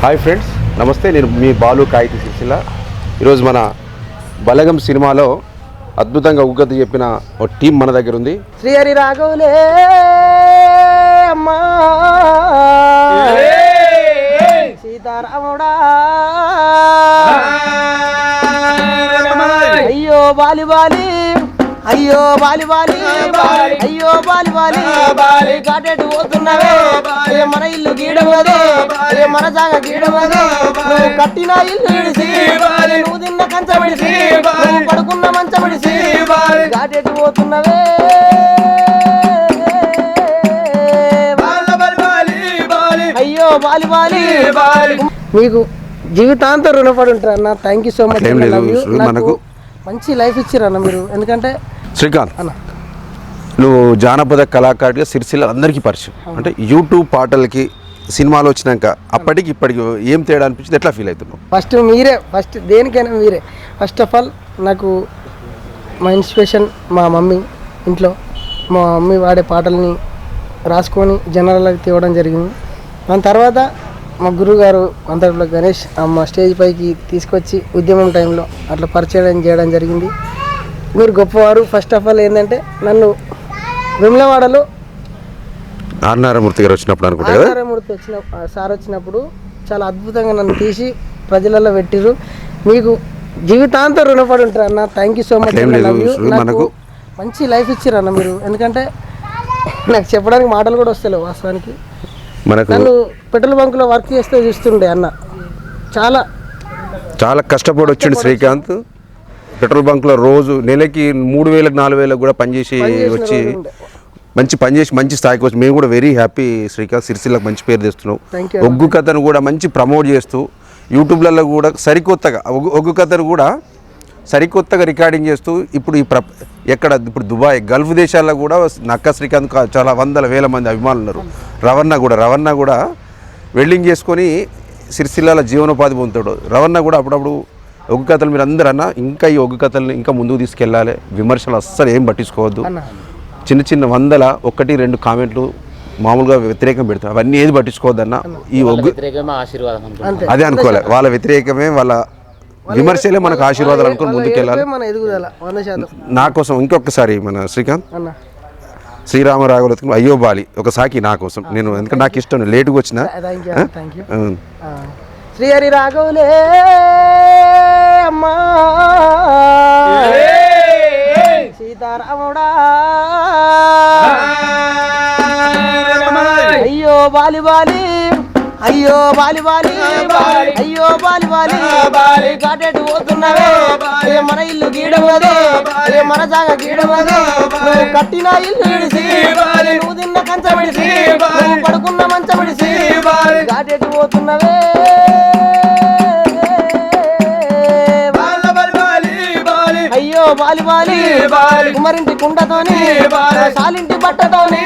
Hi friends, నమస్తే. నేను మీ బాలు కాయితీ సిరిసిల్ల. ఈరోజు మన బలగం సినిమాలో అద్భుతంగా ఉగ్గత చెప్పిన ఒక టీం మన దగ్గర ఉంది. శ్రీహరి రాఘవులే అమ్మా సీతారాముడా అయ్యో బాలి బాలి అయ్యో బాలి బాలి అయ్యో బాలి బాలి కాటేటు పోతున్నవే మన ఇల్లు గీడమదే మన జాగ గీడమదే నువ్వు కట్టిన ఇల్లు విడిసి నువ్వు తిన్న కంచం విడిసి నువ్వు పడుకున్న మంచం విడిసి కాటేటు పోతున్నవే అయ్యో బాలి బాలి మీకు జీవితాంతం రుణపడి ఉంటారు అన్న. Thank you so much. మనకు మంచి లైఫ్ ఇచ్చారన్న మీరు. ఎందుకంటే శ్రీకాంత్ అన్న, నువ్వు జానపద కళాకారుడిగా సిరిసిల్ల అందరికీ పరిచయం. అంటే యూట్యూబ్ పాటలకి సినిమాలు వచ్చినాక అప్పటికి ఇప్పటికి ఏం తేడా అనిపించింది? ఎట్లా ఫీల్ అవుతున్నావు? ఫస్ట్ దేనికైనా మీరే. ఫస్ట్ ఆఫ్ ఆల్ నాకు మా ఇన్స్పిరేషన్ మా మమ్మీ. ఇంట్లో మా మమ్మీ వాడే పాటల్ని రాసుకొని జనాలకు తేవడం జరిగింది. దాని తర్వాత మా గురువు గారు అంతట్లో గణేష్ మా స్టేజ్ పైకి తీసుకొచ్చి ఉద్యమం టైంలో అట్లా పరిచయం చేయడం జరిగింది. మీరు గొప్పవారు. ఫస్ట్ ఆఫ్ ఆల్ ఏంటంటే నన్ను విమలవాడలో నారాయణమూర్తి గారు వచ్చినప్పుడు సార్ వచ్చినప్పుడు చాలా అద్భుతంగా నన్ను తీసి ప్రజలలో పెట్టిరు. మీకు జీవితాంతం రుణపడి ఉంటారు అన్న. Thank you so much. నాకు మంచి లైఫ్ ఇచ్చారు అన్న మీరు. ఎందుకంటే నాకు చెప్పడానికి మాటలు కూడా వస్తలేవు వాస్తవానికి. నన్ను పెట్రోల్ బంకులో వర్క్ చేస్తే చూస్తుండే అన్న. చాలా చాలా కష్టపడి వచ్చిండు శ్రీకాంత్. పెట్రోల్ బంక్లో రోజు నెలకి 3,000 4,000 కూడా పనిచేసి వచ్చి మంచి పనిచేసి మంచి స్థాయికి వచ్చి మేము కూడా వెరీ హ్యాపీ. శ్రీకాంత్ సిరిసిల్లకు మంచి పేరు తెస్తున్నావు. ఒగ్గు కథను కూడా మంచి ప్రమోట్ చేస్తూ యూట్యూబ్లలో కూడా సరికొత్తగా ఒగ్గు కథను కూడా సరికొత్తగా రికార్డింగ్ చేస్తూ ఇప్పుడు ఇప్పుడు దుబాయ్ గల్ఫ్ దేశాల్లో కూడా నక్క శ్రీకాంత్ చాలా వందల వేల మంది అభిమానులు ఉన్నారు. రవణ కూడా వెల్డింగ్ చేసుకొని సిరిసిల్లాల జీవనోపాధి పొందుతాడు. రవణ కూడా అప్పుడప్పుడు ఒగ్గు కథలు మీరు అందరూ అన్న ఇంకా ఈ ఒగ్గు కథల్ని ఇంకా ముందుకు తీసుకెళ్ళాలి. విమర్శలు అస్సలు ఏం పట్టించుకోవద్దు. చిన్న 1-2 కామెంట్లు మామూలుగా వ్యతిరేకం పెడతారు. అవన్నీ ఏది పట్టించుకోవద్దన్న. ఈ ఒగ్గు అదే అనుకోవాలి. వాళ్ళ వ్యతిరేకమే, వాళ్ళ విమర్శలే మనకు ఆశీర్వాదాలు అనుకుని ముందుకెళ్ళాలి. నా కోసం ఇంకొకసారి మన శ్రీకాంత్ శ్రీరామరాఘవులు అయ్యో బాలి ఒక సాకి నా కోసం. నేను ఎందుకంటే నాకు ఇష్టం, లేటుగా వచ్చిన. శ్రీహరి రాఘవులే అమ్మా సీతారాముడా అయ్యో బాలి బాలి అయ్యో బాలి బాలి అయ్యో బాలి బాలి కాటేటు పోతున్నవే మన ఇల్లు గీడమదే మన జాగ గీడమదే నువ్వు కట్టిన ఇల్లు విడిసి నువ్వు తిన్న కంచం విడిసి నువ్వు పడుకున్న మంచం విడిసి కాటేటు పోతున్నవే అయ్యో బాలి బాలి కుమరింటి కుండతోని సాలింటి బట్టతోని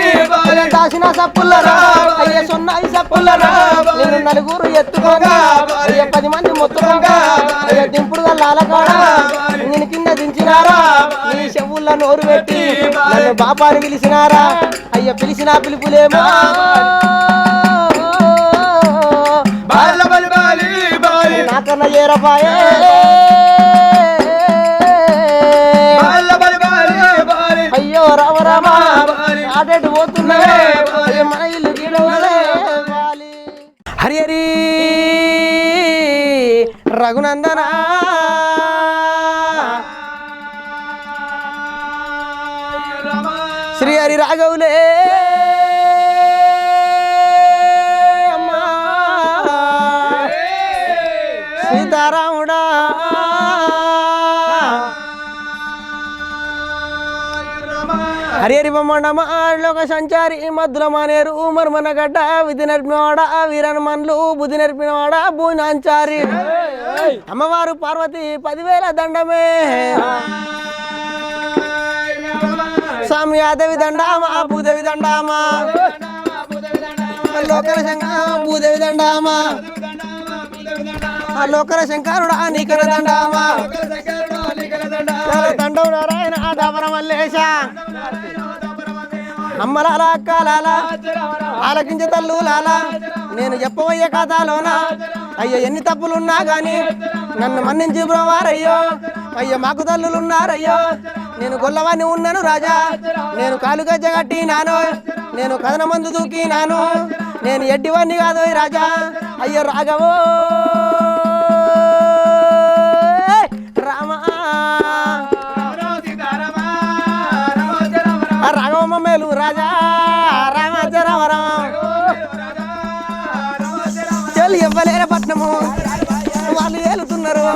దాసిన సప్పుల్లరా అయ్య సొన్నాయి సప్పుల్లరా నేను నలుగురు ఎత్తుకోగా అయ్య 10 మంది మొత్తుకోగా అయ్య దింపుడుగా లాలకాడా నేను కింద దించినారా నీ చెవుల్లో నోరు పెట్టి నన్ను బాపాని పిలిచినారా అయ్య పిలిచిన పిలుపులేమో నాకన్నా ఏరపాయే అయ్యో రామ రామ ఆటేటు పోతున్నవే మన ఇల్లు గీడవలే హరి హరి రఘునందన శ్రీహరి రాఘవులే అమ్మా సీతారాముడా హరి హరి బొమ్మడమ్మ లోక సంచారి మద్దుల మానేరు మర్మనగడ్డ విధి నడిపినవాడ వీరన్మన్లు బుద్ధి నడిపినవాడ భూనాంచారి అమ్మవారు పార్వతి 10,000 దండమే స్వామి ఆదేవి దండామా భూదేవి దండామా లోకల భూదేవి దండామా లోకల శంకరుడా నీకర దండామా దండం నారాయణ దాపర మల్లేశ అమ్మలాల అక్కలాల ఆలకించ తల్లులాల నేను చెప్పబోయే కథలోన అయ్యో ఎన్ని తప్పులున్నా గాని నన్ను మన్నించి బ్రోవారయ్యో అయ్యో మాకు తల్లులున్నారయ్యో నేను గొల్లవాణ్ణి ఉన్నాను రాజా నేను కాలు గజ్జ కట్టినాను నేను కథన మందు దూకినాను నేను ఎడ్డివాణ్ణి కాదు రాజా అయ్యో రాఘవో రామా రాఘవమ్మ మేలు రాజా రామాచరవరం చెల్లి ఇవ్వలేర పట్నము వాళ్ళు ఏలుతున్నారు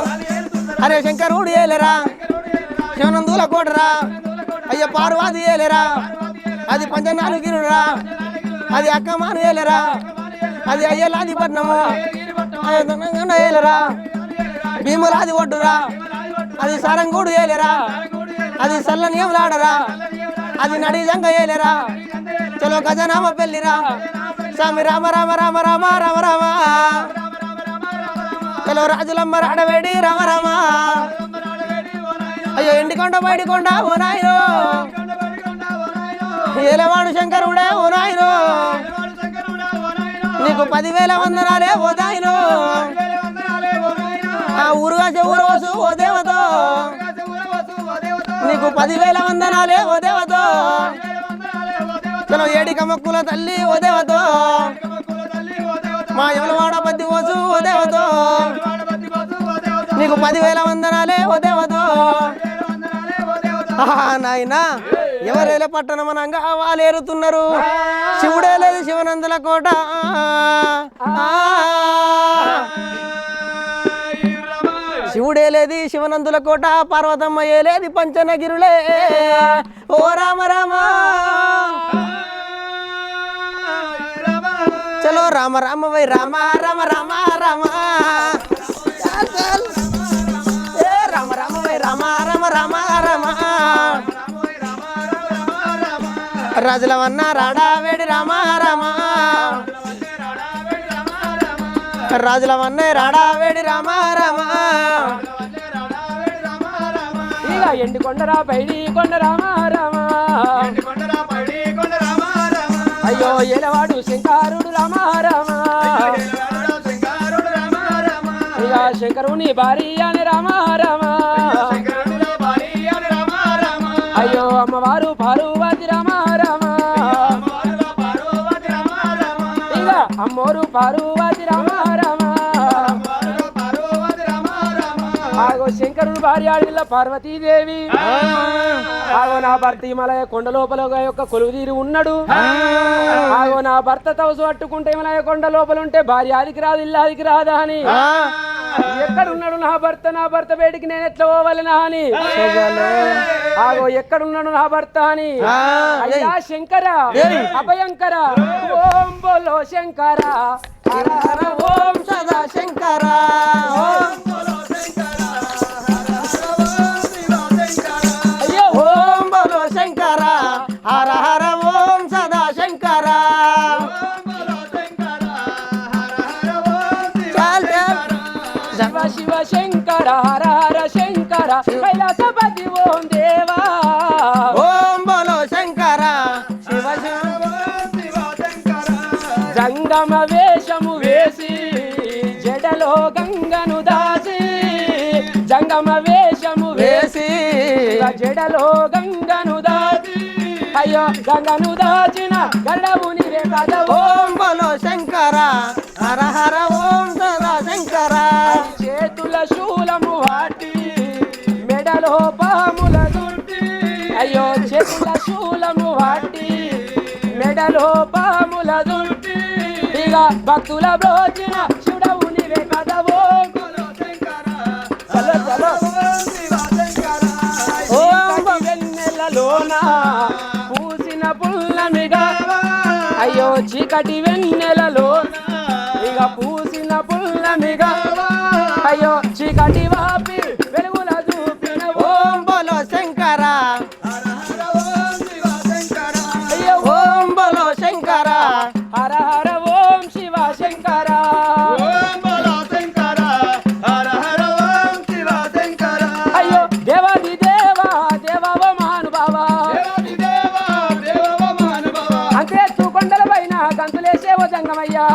అరే శంకరుడు ఏలేరా శివనందుల కోటరా అయ్యో పార్వతి ఏలేరా అది పంచనాలు గిరురా అది అక్కమాను ఏలేరా అది అయ్యలాది పట్నము ఏలేరా భీములాది ఒడ్డురా అది సరంగూడు ఏలేరా అది సల్లనియంలాడరా అది నడిజంగ ఏలేరా చలో గజనామ పెళ్ళిరా స్వామి రామ రామ రామ రామ రామ రామ చలో రాజులమ్మ రాడవేడి రామ రామ అయ్యో ఎండికొండ బయటికొండ ఓ నాయనో ఏలవాడు శంకరుడే ఓ నాయనో నీకు 10,000 వందనాలే ఓ నాయనో ఆ ఊరుగా ఊరవసు ఓ దేవతో నీకు 10,000 వందనాలే ఓ దేవతో చలో ఏడి కమ్మక్కుల తల్లి ఓ దేవతో మా ఎవలవాడ పద్ది ఓసు ఓ దేవతో నీకు 10,000 వందనాలే ఓ దేవతో నాయనా ఎవరేలే పట్టణమనంగా వాళ్ళేరుతున్నారు శివుడే లేదు శివనందుల కోట శివుడే లేది శివనందుల కోట పార్వతమ్మ ఏలేది పంచనగిరులే ఓ రామ రామ చలో రామ రామ వై రామ రామ రామ రామ ఏ రామ రామ వై రామ రామ రామ రామ రాజులవన్న రాడా వేడి రామ రామ రాజులవన్న రాడా వేడి రామ రామ ఇక ఎండి కొండరా పైడి కొండ రామ రామ అయ్యో ఏలవాడు శంకరుడు రామ రామ ఇక శంకరుని భార్య అని రామ రామ అయ్యో అమ్మవారు పార్వతి రామ రామ ఇక అమ్మోరు పార్వతి రామ రామ ఆగో శంకరుడు భార్య ఆడిల్ల పార్వతీదేవి ఆగో నా భర్త హిమాలయ కొండ లోపల యొక్క కొలువు తీరి ఉన్నాడు ఆగో నా భర్త తవసు పట్టుకుంటే హిమాలయ కొండ లోపల ఉంటే భార్య ఆదికి రాదు ఇల్లాదికి రాదా అని ఎక్కడున్నాడు నా భర్త బయటికి నేను ఎట్లా పోవాలనా అని ఆగో ఎక్కడున్నాడు నా భర్త అని అయ్యా శంకర అభయంకర ఓం బోలో శంకర హర హర ఓం సదా శంకర ఓం బలో శంకర హర హర ఓం సదా శంకర శివ శివ శంకర హర హర శంకర కైలాసపతి ఓం దేవా ఓం బలో శంకర శివ జంగమ వేషము వేసి జడలో గంగను దాచి జంగమ వేషము వేసి జడలో గంగను దాచి అయ్యో గంగను దాచిన గడవుని రే కదా ఓం బలో శంకర హర హర ఓం సదా శంకర చేతుల శూలము వాటి మెడలో పాముల దుట్టి అయ్యో చేతుల శూలము వాటి మెడలో పాముల దుట్టి ఇక భక్తుల బ్రోచిన శివుడవుని రే కదా ఓం బలో శంకర చలో చలో ఓం వెన్నెలలోన పూసిన పుల్లమిగా అయ్యో చీకటి వెన్నెలలో ఇక పూసిన పుల్లమిగా అయ్యో చీకటి వాపి వెలుగుల చూపిన ఓం బలో శంకర అయ్యో ఓం బలో శంకర హర హర ఓం శివ శంకర అయ్యో దేవాది దేవా దేవవ మహానుభావ అంతే కొండల పైన గంతులేసేవో జంగమయ్యా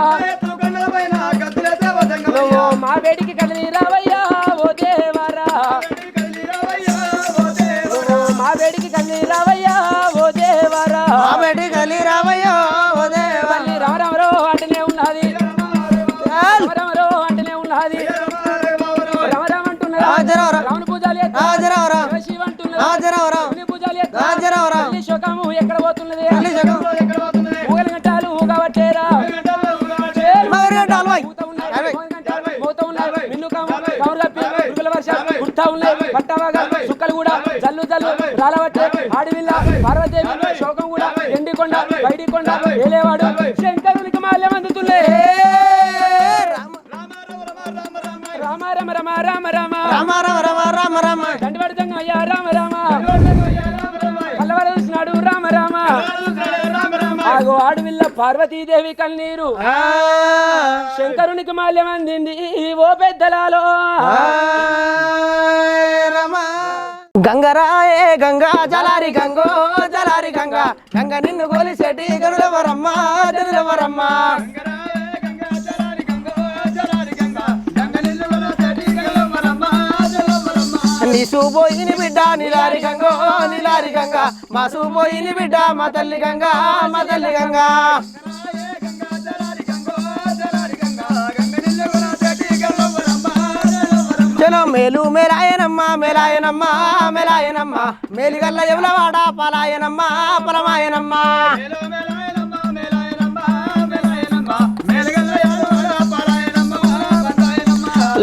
ఉన్నాయి పట్టవగా సుక్కలు కూడా జల్లు జల్లు రాలవట్టే ఆడివిల్ల పార్వదేవి శోకం కూడా ఎండికొండ బయటికొండ ఏలేవాడు శంకరునికి మాల్యం అందుతులే రామ రామ రామ రామ రామ రామ రామ రామ రామ రామ దండవడతంగా అయ్యా రామ రామ కల్లవడసినాడు రామ రామ ఆగో ఆడువిల్ల పార్వతీదేవి కన్నీరు శంకరునికి మాల్యం అందింది ఓ పెద్దలాలో గంగరాయే గంగా జలారి గంగో జలారి గంగా గంగ నిన్ను గోలిసేటి గరుడవరమ్మ గరుడవరమ్మ నీ సూపోయిని బిడ్డ నిలారి గంగో నిలారి గంగా మా సూపోయిని బిడ్డ మా తల్లి గంగా మా తల్లి గంగా చలో మేలు మేలాయనమ్మ మేలాయనమ్మ మేలాయనమ్మ మేలిగల్ల ఎవలవాడ పలాయనమ్మ పరమాయనమ్మ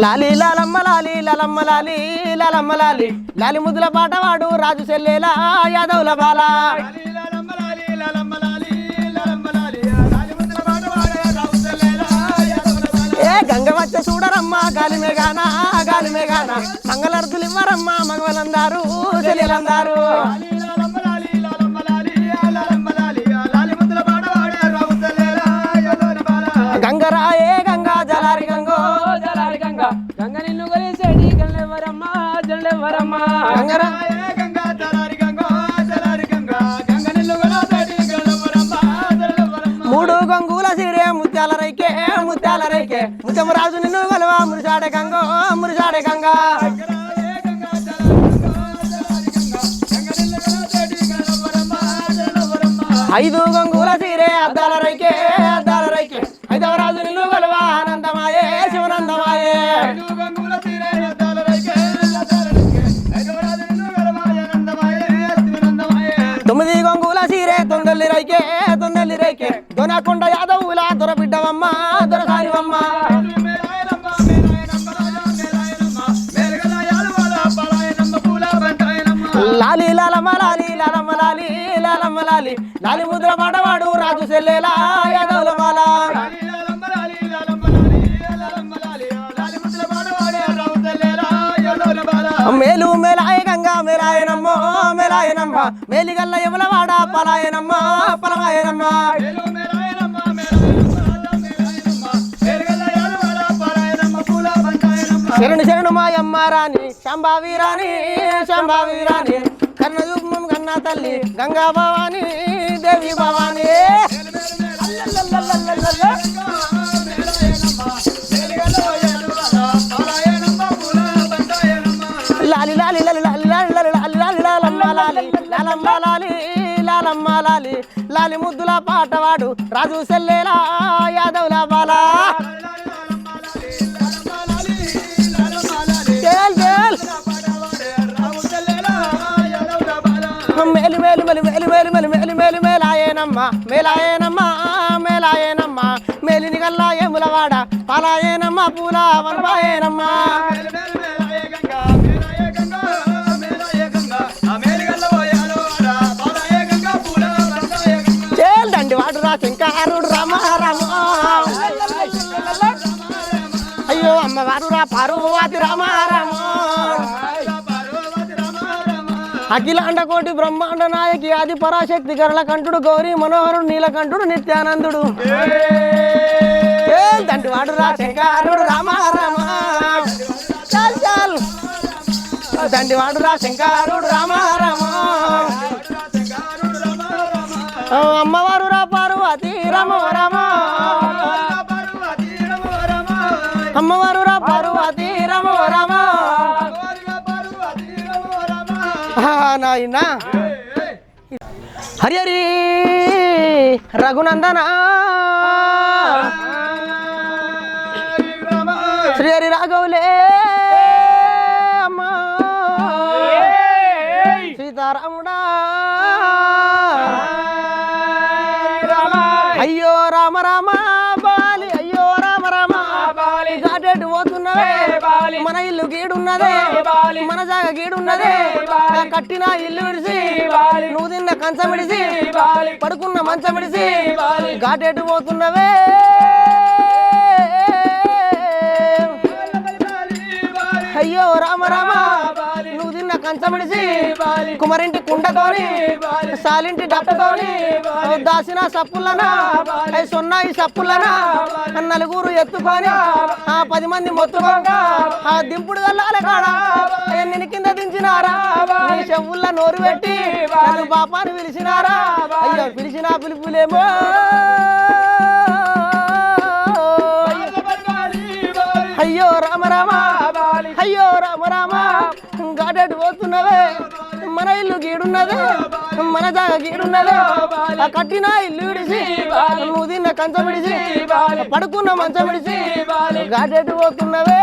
లాలి లాలమ్మ లాలి లాలమ్మ లాలి లాలమ్మ లాలి లాలి ముద్దుల పాటవాడు రాజు సెల్లేలా యాదవుల బాల ఏ గంగ వచ్చే చూడరమ్మ గాలి మేఘాన మంగళారతులు ఇవ్వరమ్మ మగవలందారు చెల్లెలందారు గంగరాయే గంగా జలారి గంగో జలారి గంగ గంగ నిన్ను గలిసేటి గల్లెవరమ్మా జల్లెవరమ్మా గంగరాయే గంగా జలారి గంగో జలారి గంగా గంగ నిన్ను గలిసేటి గల్లెవరమ్మా జల్లెవరమ్మా మూడు గంగుల సిరే ముత్యాల రైకే ముత్యము రాజు నిన్ను గలవా మురిసాడే గంగో మురిసాడే గంగా ఐదు గంగుల సిరే అద్దాల రైకే ఐదవ రాజు నిన్ను గలవా ఆనందమాయే శివనందమాయే తొమ్మిది గంగుల సిరే తొందల్లి రైకే దొనకొండ యాదవుల దొరబిడ్డవమ్మ దొరసానివమ్మ లాలి లాలమ్మ లాలి లాలమ్మ లాలి లాలమ్మ లాలి లాలి ముద్ర పాడవాడు రాజు సెల్లేలా యాదవుల మాల మేలు మేలాయ గంగా మేలాయనమ్మ మేలాయనమ్మ మేలిగల్ల ఎవలవాడ పలాయనమ్మ పరమాయనమ్మ శరణు మాయమ్మ రాణి శాంభావి రాణి కర్ణయుగ్మం కన్నా తల్లి గంగా భవాని దేవి భవాని లాలి లాలి లాలి లాలి లాలి లాలి లాలి లాలమ్మ లాలి లాలమ్మ లాలి లాలమ్మ లాలి లాలి ముద్దుల పాటవాడు రాజు సెల్లేలా యాదవుల బాల మేలు మేలు మేలు మేలు మేలు మేలు మేలు మేలు మేలాయేనమ్మ మేలాయేనమ్మ మేలిని గల్లా ఏములవాడ పాలాయేనమ్మ పూల వనపాయేనమ్మ దండి వాడు రా శంకరుడు రామ రామ అయ్యో అమ్మవారు రా పార్వతి రామ రామ అఖిలాండ కోటి బ్రహ్మాండ నాయకి ఆది పరాశక్తి గరళ కంఠుడు గౌరీ మనోహరుడు నీలకంఠుడు నిత్యానందుడు దండి వాడు రా శంకరుడు రామ రామ చాల్ చాల్ దండి వాడు రా శంకరుడు రామ రామ అమ్మవారు రా పార్వతి రామ రామ అమ్మవారు రా పార్వతి రామ రామ నాయనా హరి హరి రఘునందన శ్రీ హరి రాఘవులే అమ్మా సీతారాముడా అయ్యో రామ రామ బాలి అయ్యో రామ రామ ఘాటెటు పోతున్నవే మన ఇల్లు గీడున్నదే మన జాగ గీడున్నదే కట్టిన ఇల్లు విడిసి నువ్వు తిన్న కంచం విడిసి పడుకున్న మంచం విడిసి ఘాటెటు పోతున్నవే అయ్యో రామ రామ నువ్వు తిన్న కంచం విడిసి కుమరింటి కుండతోని సాలింటి డప్పుతోని దాసిన సప్పులనా సొన్నాయి సప్పులనా నలుగురు ఎత్తుకొని 10 మంది మొత్తుకోగా ఆ దింపుడు గల్లాల కాడ నిన్ను కింద దించినారా నీ చెవుల్లో నోరు పెట్టి నన్ను పాపాన్ని పిలిచినారా అయ్యో పిలిచిన పిలుపులేమో అయ్యో రామ రామ అయ్యో రామ రామ ఘాటెటు పోతున్నవే మన ఇల్లు గీడున్నదే మన జాగ గీడున్నదే కట్టిన ఇల్లు విడిసి నువ్వు తిన్న కంచం విడిసి పడుకున్న మంచం విడిసి ఘాటెటు పోతున్నవే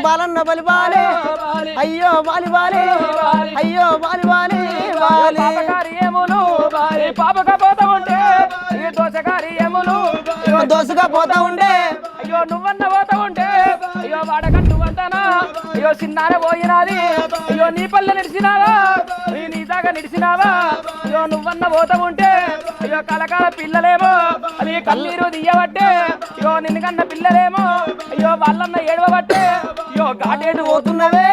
బాలన్న బలి బాలే అయ్యో బాలి బాలే అయ్యో బాలి బాలే పాపకపోతా ఉంటే దోసుగా పోతా ఉండే అయ్యో నువ్వన్న పోతా ఉంటే అయ్యో వాడకట్టు అంటానా అయ్యో చిన్నారే పోయినాది అయ్యో నీ పల్లె నిడిచినావా నీ దాకా నిడిచినావా అయ్యో నువ్వన్న పోతా ఉంటే అయ్యో కలకాల పిల్లలేమో అది కన్నీరు దియ్యబట్టే అయ్యో నిన్ను కన్న పిల్లలేమో అయ్యో వాళ్ళన్న ఏడవబట్టే అయ్యో ఘాటేటు పోతున్నవే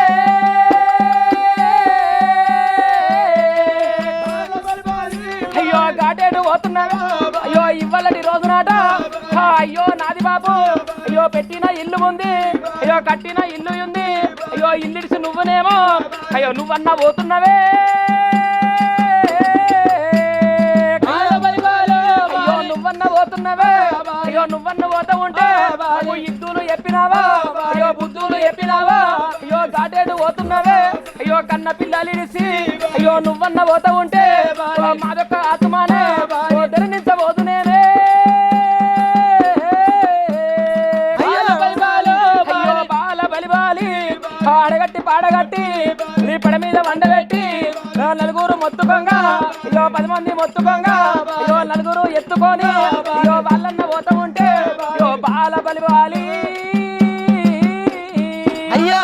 అయ్యో ఘాటేటు పోతున్నవే అయ్యో ఇవ్వాలని రోజునాట అయ్యో నాది బాబు అయ్యో పెట్టిన ఇల్లు ఉంది అయ్యో కట్టిన ఇల్లు ఉంది అయ్యో ఇల్లిడిసి నువ్వునేమో అయ్యో నువ్వన్నా పోతున్నవే అయ్యో నువ్వన్న పోతున్నవే అయ్యో నువ్వన్న పోతా ఉంటే నువ్వు ఇద్దులు చెప్పినావా అయ్యో బుద్ధులు చెప్పినావా అయ్యో ఘాటేటు పోతున్నవే అయ్యో కన్న పిల్లలిడిసి అయ్యో నువ్వన్న పోతా ఉంటే మాదొక్క ఆత్మానే ధరణించబోతు నేనే ఆడగట్టి పాడగట్టి నీ పడ మీద వండబెట్టి నలుగురు మొత్తుకోంగా అయ్యో 10 మంది మొత్తుకోంగా అయ్యో నలుగురు ఎత్తుకొని అయ్యో వాళ్ళన్న పోతా ఉంటే అయ్యో బాల బలివాలి అయ్యో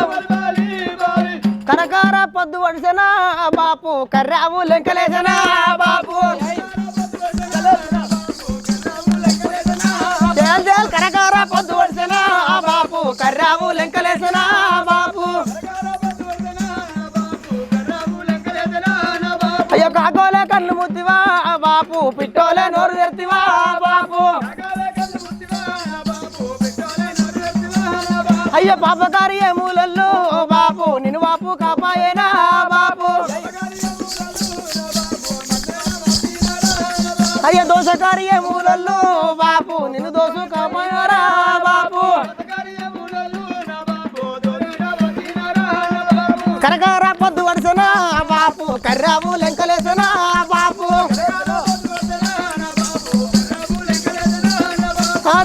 కరకార పొద్దు వడిసెనా బాపు కర్రావు లెంకలేసనా బాపు కరకార పొద్దు వడిసెనా బాపు కర్రావు లెంకలేసనా బాపు అయ్యో కాకోలే కళ్ళు ముత్తివా బాపు పిట్టోలే నోరు తెర్తివా బాపు అయ్యో పాపకారి మూలల్లో బాపు నిన్ను బాపు కాపాయేనా బాపు అయ్యో దోషకారి మూలల్లో బాపు నిన్ను దోషు కాపాయరా బాపు కరకార పొద్దు వడిసెనా బాపు కర్రావు లెంకలేసనా బాపు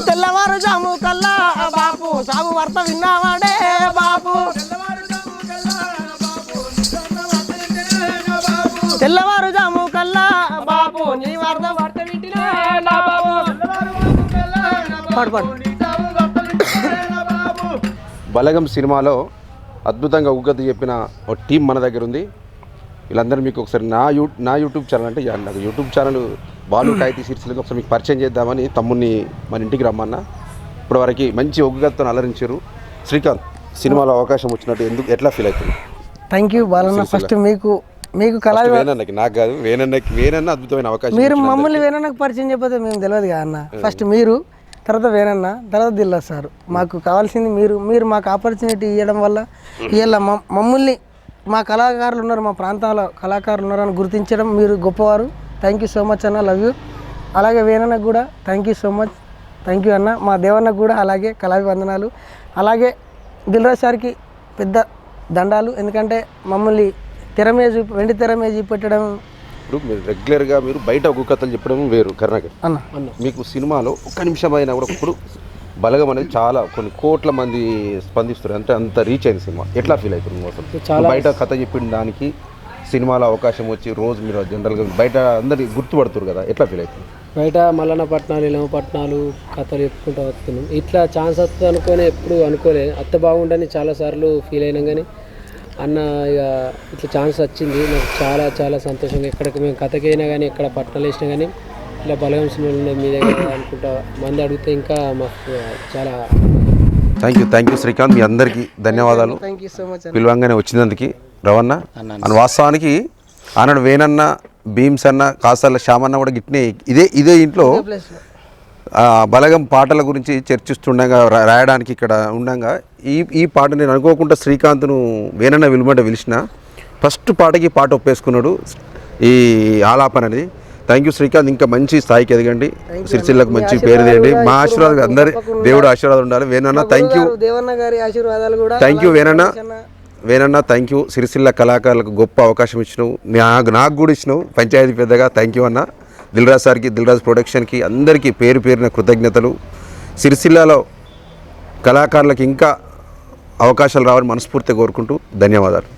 తెల్లవారుజాము కల్లా బాపు సాగు వార్త విన్నావాడే బాపు తెల్లవారుజాము కల్లా బాపు నీ వార్త వింటినా బాపు బలగం సినిమాలో అద్భుతంగా ఉగ్గతి చెప్పిన ఒక టీం మన దగ్గర ఉంది. వీళ్ళందరూ మీకు ఒకసారి నా యూట్యూబ్ ఛానల్ అంటే నాకు యూట్యూబ్ ఛానల్ బాలు కాయితీ సిరిసిలకి ఒకసారి మీకు పరిచయం చేద్దామని తమ్ముడిని మన ఇంటికి రమ్మన్నా. ఇప్పటివరకు మంచి ఉగ్గతితో అలరించారు. శ్రీకాంత్, సినిమాలో అవకాశం వచ్చినట్టు ఎట్లా ఫీల్ అవుతుంది? Thank you Balanna. ఫస్ట్ మీకు కళా వేనన్నకి, నాకు కాదు, వేనన్న అద్భుతమైన అవకాశం. మీరు మమ్మల్ని వేనన్నకు పరిచయం చెప్పితే మేము తెలియదు కదా అన్న. ఫస్ట్ మీరు, తర్వాత వేనన్న, తర్వాత దిల్లా సార్. మాకు కావాల్సింది మీరు మాకు ఆపర్చునిటీ ఇవ్వడం వల్ల ఇవాళ మమ్మల్ని మా కళాకారులు ఉన్నారు, మా ప్రాంతాల కళాకారులు ఉన్నారని గుర్తించడం మీరు గొప్పవారు. థ్యాంక్ యూ సో మచ్ అన్న, లవ్ యూ. అలాగే వేనన్నకు కూడా thank you so much, thank you అన్న. మా దేవన్నకు కూడా అలాగే కళాభివందనాలు. అలాగే దిల్రాజ్ సార్కి పెద్ద దండాలు, ఎందుకంటే మమ్మల్ని వెండి తెర మీద చూపెట్టడం. ఇప్పుడు మీరు రెగ్యులర్గా మీరు బయట ఒక్క కథలు చెప్పడం వేరు కర్ణాకర్ అన్న. మీకు సినిమాలో ఒక్క నిమిషం అయినా కూడా ఇప్పుడు బలగం అనేది చాలా కొన్ని కోట్ల మంది స్పందిస్తారు, అంటే అంత రీచ్ అయిన సినిమా. ఎట్లా ఫీల్ అవుతుంది అసలు? బయట కథ చెప్పిన దానికి సినిమాలో అవకాశం వచ్చి రోజు మీరు జనరల్గా బయట అందరికి గుర్తుపడుతున్నారు కదా, ఎట్లా ఫీల్ అవుతుంది? బయట మల్లన్న పట్నాలు ఇలమ పట్నాలు కథలు చెప్పుకుంటూ వస్తున్నాం. ఇట్లా ఛాన్స్ వస్తుంది అనుకొని ఎప్పుడు అనుకోలేదు. అత్త బాగుండని చాలాసార్లు ఫీల్ అయినాం, కానీ అన్న ఇక ఇట్లా ఛాన్స్ వచ్చింది. నాకు చాలా చాలా సంతోషంగా. ఎక్కడికి మేము కథకైనా కానీ ఎక్కడ పట్నాలు వేసినా కానీ ఇలా బలగం సినిమాలు మీ దగ్గర అనుకుంటా మంది అడిగితే ఇంకా మాకు చాలా థ్యాంక్ యూ శ్రీకాంత్, మీ అందరికీ ధన్యవాదాలు. Thank you so much. పిలువంగానే వచ్చినందుకు రవణ అని. వాస్తవానికి ఆనాడు వేనన్న, భీమ్స్ అన్న, కాసాల శ్యామన్న కూడా గిట్నే ఇదే ఇంట్లో బలగం పాటల గురించి చర్చిస్తుండగా రాయడానికి ఇక్కడ ఉండగా ఈ పాట నేను అనుకోకుండా శ్రీకాంత్ను వేనన్న విలుమంటే పిలిచిన ఫస్ట్ పాటకి పాట ఒప్పేసుకున్నాడు ఈ ఆలాపన అనేది. థ్యాంక్ యూ శ్రీకాంత్, ఇంకా మంచి స్థాయికి ఎదగండి, సిరిసిల్లకు మంచి పేరు తీయండి. మా ఆశీర్వాదం అందరి దేవుడు ఆశీర్వాదం ఉండాలి. వేనన్న థ్యాంక్ యూ. దేవన్న గారి ఆశీర్వాదాలు కూడా. Thank you Venanna thank you. Sircilla కళాకారులకు గొప్ప అవకాశం ఇచ్చినావు, నాకు కూడా ఇచ్చినావు పంచాయతీ పెద్దగా. థ్యాంక్ యూ అన్న. దిల్రాజ్ సార్కి, దిల్రాజ్ ప్రొడక్షన్కి అందరికీ పేరున కృతజ్ఞతలు. సిరిసిల్లలో కళాకారులకు ఇంకా అవకాశాలు రావాలని మనస్ఫూర్తిగా కోరుకుంటూ ధన్యవాదాలు.